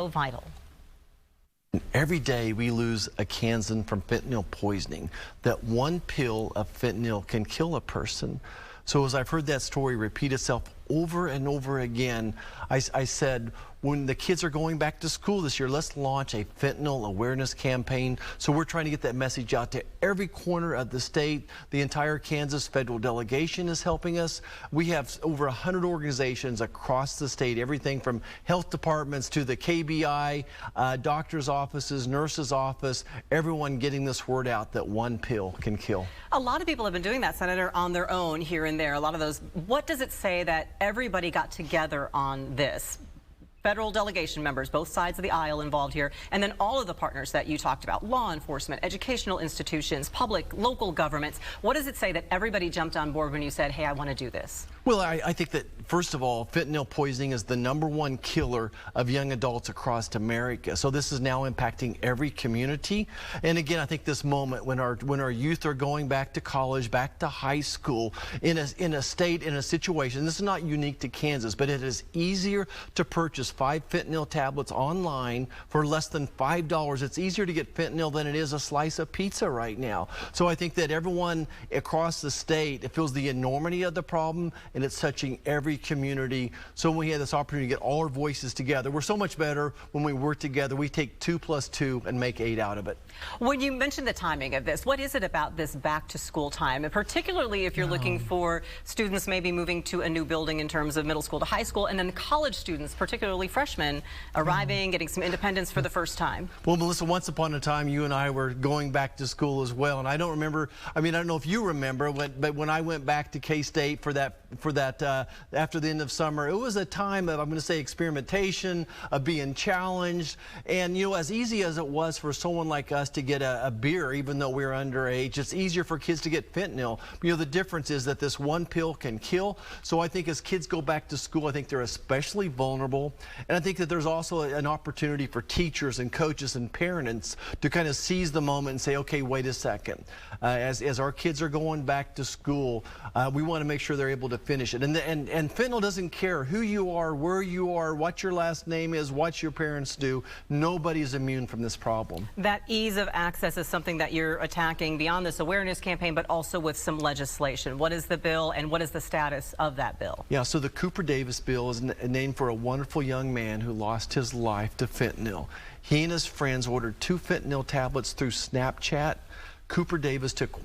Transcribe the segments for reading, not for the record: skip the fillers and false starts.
so vital. Every day we lose a Kansan from fentanyl poisoning. That one pill of fentanyl can kill a person. So as I've heard that story repeat itself over and over again, I said, when the kids are going back to school this year, let's launch a fentanyl awareness campaign. So we're trying to get that message out to every corner of the state. The entire Kansas federal delegation is helping us. We have over 100 organizations across the state, everything from health departments to the KBI, doctors' offices, nurses' office, everyone getting this word out that one pill can kill. A lot of people have been doing that, Senator, on their own here and there. A lot of those. What does it say that everybody got together on this? Federal delegation members, both sides of the aisle involved here, and then all of the partners that you talked about, law enforcement, educational institutions, public, local governments. What does it say that everybody jumped on board when you said, hey, I want to do this? Well, I think that, first of all, fentanyl poisoning is the #1 killer of young adults across America. So this is now impacting every community. And again, I think this moment when our youth are going back to college, back to high school, in a state, in a situation, this is not unique to Kansas, but it is easier to purchase 5 fentanyl tablets online for less than $5. It's easier to get fentanyl than it is a slice of pizza right now. So I think that everyone across the state feels the enormity of the problem, and it's touching every community. So when we had this opportunity to get all our voices together, we're so much better when we work together. We take 2 + 2 and make 8 out of it. When you mentioned the timing of this, what is it about this back to school time, and particularly if you're looking for students maybe moving to a new building in terms of middle school to high school, and then college students, particularly freshmen, arriving, getting some independence for the first time? Well, Melissa, once upon a time, you and I were going back to school as well, and I don't remember, I don't know if you remember, but when I went back to K-State for that after the end of summer, it was a time of, I'm going to say, experimentation, of being challenged, and as easy as it was for someone like us to get a beer, even though we were underage, it's easier for kids to get fentanyl. The difference is that this one pill can kill. So I think as kids go back to school, I think they're especially vulnerable, and I think that there's also an opportunity for teachers and coaches and parents to kind of seize the moment and say, okay, wait a second. As our kids are going back to school, we want to make sure they're able to finish it. And fentanyl doesn't care who you are, where you are, what your last name is, what your parents do. Nobody's immune from this problem. That ease of access is something that you're attacking beyond this awareness campaign, but also with some legislation. What is the bill, and what is the status of that bill? Yeah, so the Cooper Davis bill is named for a wonderful young man who lost his life to fentanyl. He and his friends ordered 2 fentanyl tablets through Snapchat. Cooper Davis took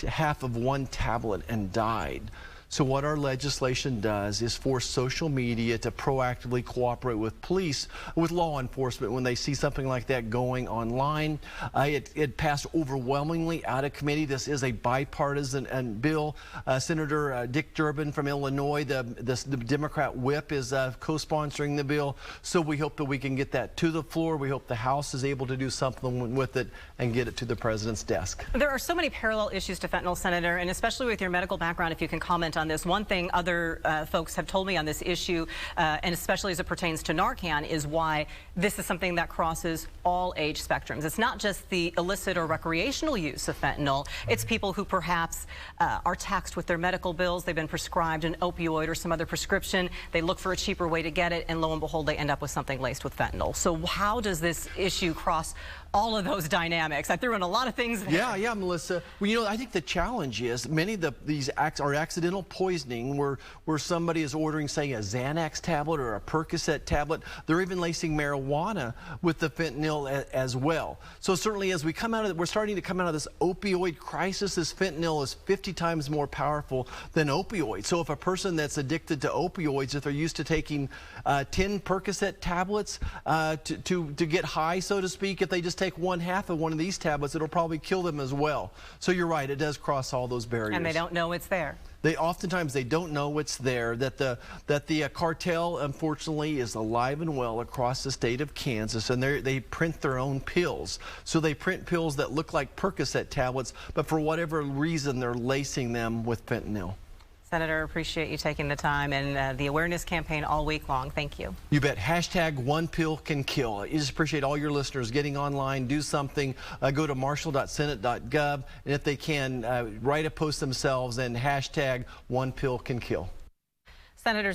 half of 1 tablet and died. So what our legislation does is force social media to proactively cooperate with police, with law enforcement when they see something like that going online. It passed overwhelmingly out of committee. This is a bipartisan bill. Senator Dick Durbin from Illinois, the Democrat whip, is co-sponsoring the bill. So we hope that we can get that to the floor. We hope the House is able to do something with it and get it to the president's desk. There are so many parallel issues to fentanyl, Senator, and especially with your medical background, if you can comment on this. One thing other folks have told me on this issue, and especially as it pertains to Narcan, is why this is something that crosses all age spectrums. It's not just the illicit or recreational use of fentanyl. It's people who perhaps are taxed with their medical bills. They've been prescribed an opioid or some other prescription. They look for a cheaper way to get it, and lo and behold, they end up with something laced with fentanyl. So how does this issue cross all of those dynamics? I threw in a lot of things there. Yeah, Melissa. Well, I think the challenge is many of these acts are accidental poisoning where somebody is ordering, say, a Xanax tablet or a Percocet tablet. They're even lacing marijuana with the fentanyl as well. So certainly as we come out of we're starting to come out of this opioid crisis, this fentanyl is 50 times more powerful than opioids. So if a person that's addicted to opioids, if they're used to taking 10 Percocet tablets to get high, so to speak, if they just take 1/2 of one of these tablets, it'll probably kill them as well. So you're right, it does cross all those barriers. And they don't know it's there. Oftentimes they don't know it's there, that the cartel, unfortunately, is alive and well across the state of Kansas, and they print their own pills. So they print pills that look like Percocet tablets, but for whatever reason, they're lacing them with fentanyl. Senator, appreciate you taking the time and the awareness campaign all week long. Thank you. You bet. #OnePillCanKill. I just appreciate all your listeners getting online, do something. Go to marshall.senate.gov, and if they can, write a post themselves and #OnePillCanKill. Senators.